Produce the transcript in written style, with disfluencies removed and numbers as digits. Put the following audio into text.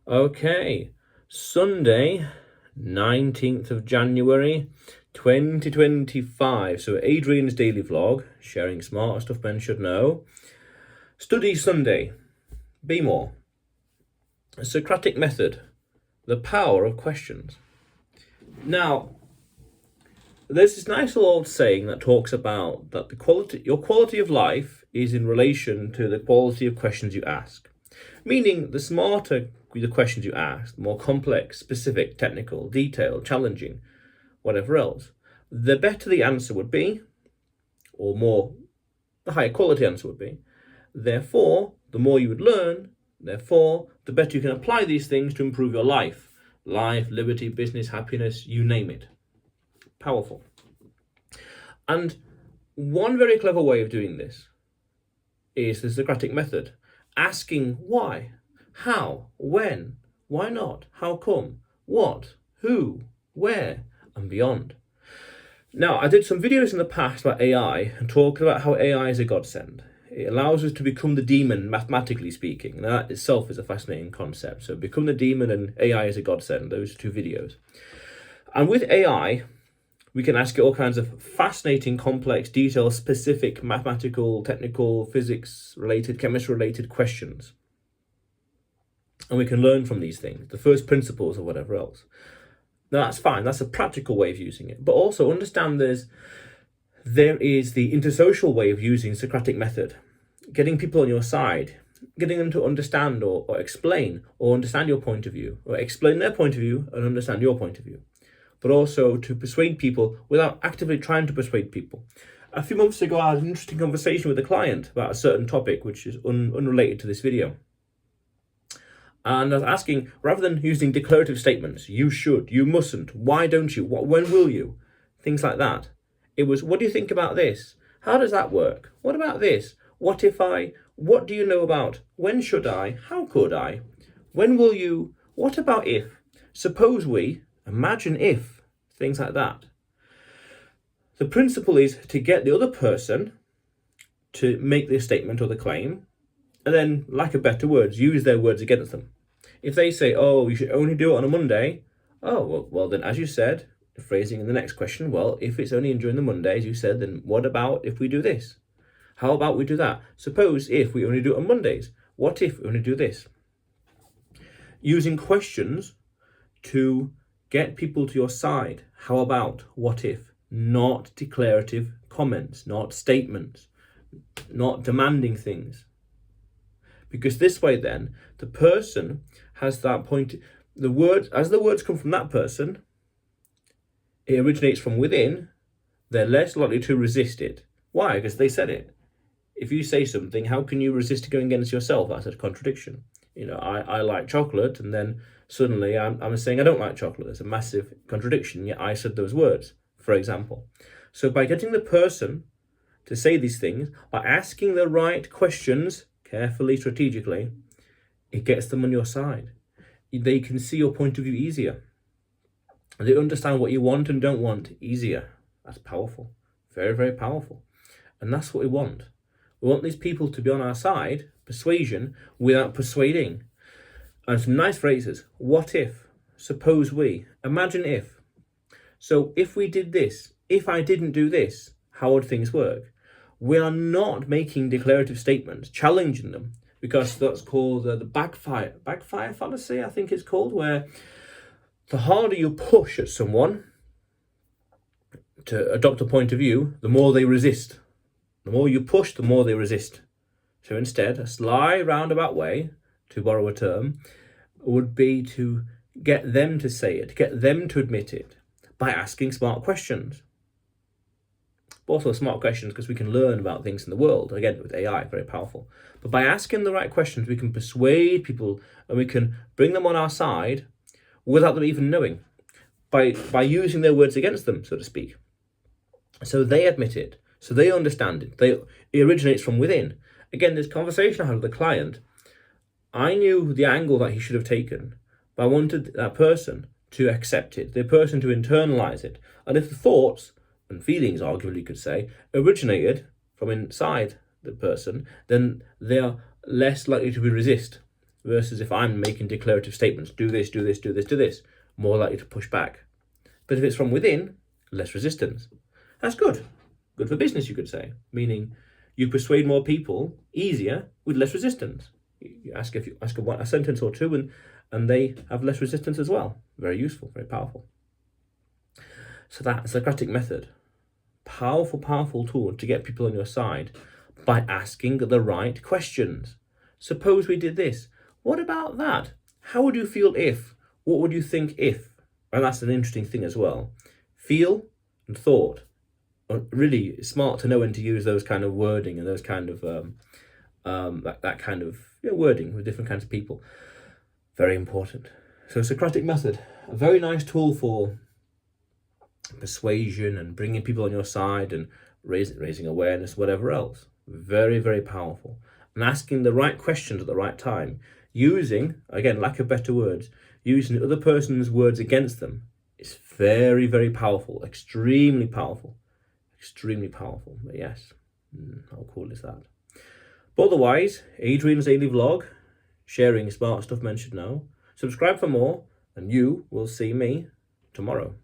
Okay, Sunday, 19th of January, 2025. So Adrian's daily vlog, sharing smart stuff men should know. Study Sunday, be more. Socratic method, the power of questions. Now, there's this nice little old saying that talks about that your quality of life is in relation to the quality of questions you ask. Meaning, the smarter the questions you ask, the more complex, specific, technical, detailed, challenging, whatever else, the better the answer would be, or the higher quality answer would be. Therefore, the more you would learn, therefore, the better you can apply these things to improve your life. Life, liberty, business, happiness, you name it. Powerful. And one very clever way of doing this is the Socratic method. Asking why, how, when, why not, how come, what, who, where, and beyond. Now, I did some videos in the past about AI and talked about how AI is a godsend. It allows us to become the demon, mathematically speaking, and that itself is a fascinating concept. So become the demon and AI is a godsend, those two videos. And with AI, we can ask it all kinds of fascinating, complex, detailed, specific, mathematical, technical, physics-related, chemistry-related questions. And we can learn from these things, the first principles or whatever else. Now, that's fine. That's a practical way of using it. But also understand there is the intersocial way of using Socratic method, getting people on your side, getting them to understand or explain or understand your point of view, or explain their point of view and understand your point of view. But also to persuade people without actively trying to persuade people. A few months ago, I had an interesting conversation with a client about a certain topic, which is unrelated to this video. And I was asking, rather than using declarative statements, you should, you mustn't, why don't you, when will you, things like that. It was, what do you think about this? How does that work? What about this? What if I, what do you know about, when should I, how could I, when will you, what about if, suppose we, imagine if, things like that. The principle is to get the other person to make the statement or the claim, and then, lack of better words, use their words against them. If they say, oh, you should only do it on a Monday, oh, well then, as you said, phrasing in the next question, well, if it's only during the Monday, as you said, then what about if we do this? How about we do that? Suppose if we only do it on Mondays, what if we only do this? Using questions to get people to your side. How about, what if? Not declarative comments, not statements, not demanding things. Because this way then, the person has that point, as the words come from that person, it originates from within, they're less likely to resist it. Why? Because they said it. If you say something, how can you resist going against yourself? That's a contradiction. You know, I like chocolate, and then suddenly I'm saying I don't like chocolate. There's a massive contradiction, yet I said those words, for example. So by getting the person to say these things, by asking the right questions, carefully, strategically, it gets them on your side. They can see your point of view easier. They understand what you want and don't want easier. That's powerful. Very, very powerful. And that's what we want. We want these people to be on our side, persuasion, without persuading. And some nice phrases. What if? Suppose we. Imagine if. So if we did this, if I didn't do this, how would things work? We are not making declarative statements, challenging them, because that's called the backfire fallacy, I think it's called, where the harder you push at someone to adopt a point of view, the more they resist. The more you push, the more they resist. So instead, a sly roundabout way, to borrow a term, would be to get them to say it, get them to admit it, by asking smart questions. But also smart questions because we can learn about things in the world. Again, with AI, very powerful. But by asking the right questions, we can persuade people and we can bring them on our side without them even knowing, by using their words against them, so to speak. So they admit it, so they understand it. It originates from within. Again, this conversation I had with the client, I knew the angle that he should have taken, but I wanted that person to accept it, the person to internalize it. And if the thoughts and feelings, arguably you could say, originated from inside the person, then they are less likely to resist. versus if I'm making declarative statements, do this, do this, do this, do this, more likely to push back. But if it's from within, less resistance. That's good. Good for business, you could say, meaning you persuade more people easier with less resistance. You ask a sentence or two and they have less resistance as well. Very useful, very powerful. So that Socratic method, powerful tool to get people on your side by asking the right questions. Suppose we did this. What about that? How would you feel if? What would you think if? And that's an interesting thing as well. Feel and thought. Really smart to know when to use those kind of wording and those kind of that kind of wording with different kinds of people. Very important. So Socratic method, a very nice tool for persuasion and bringing people on your side and raising awareness, whatever else. Very, very powerful. And asking the right questions at the right time, using, again, lack of better words, using the other person's words against them is very, very powerful, extremely powerful. But yes, how cool is that? But otherwise, Adrian's daily vlog, sharing smart stuff men should know. Subscribe for more, and you will see me tomorrow.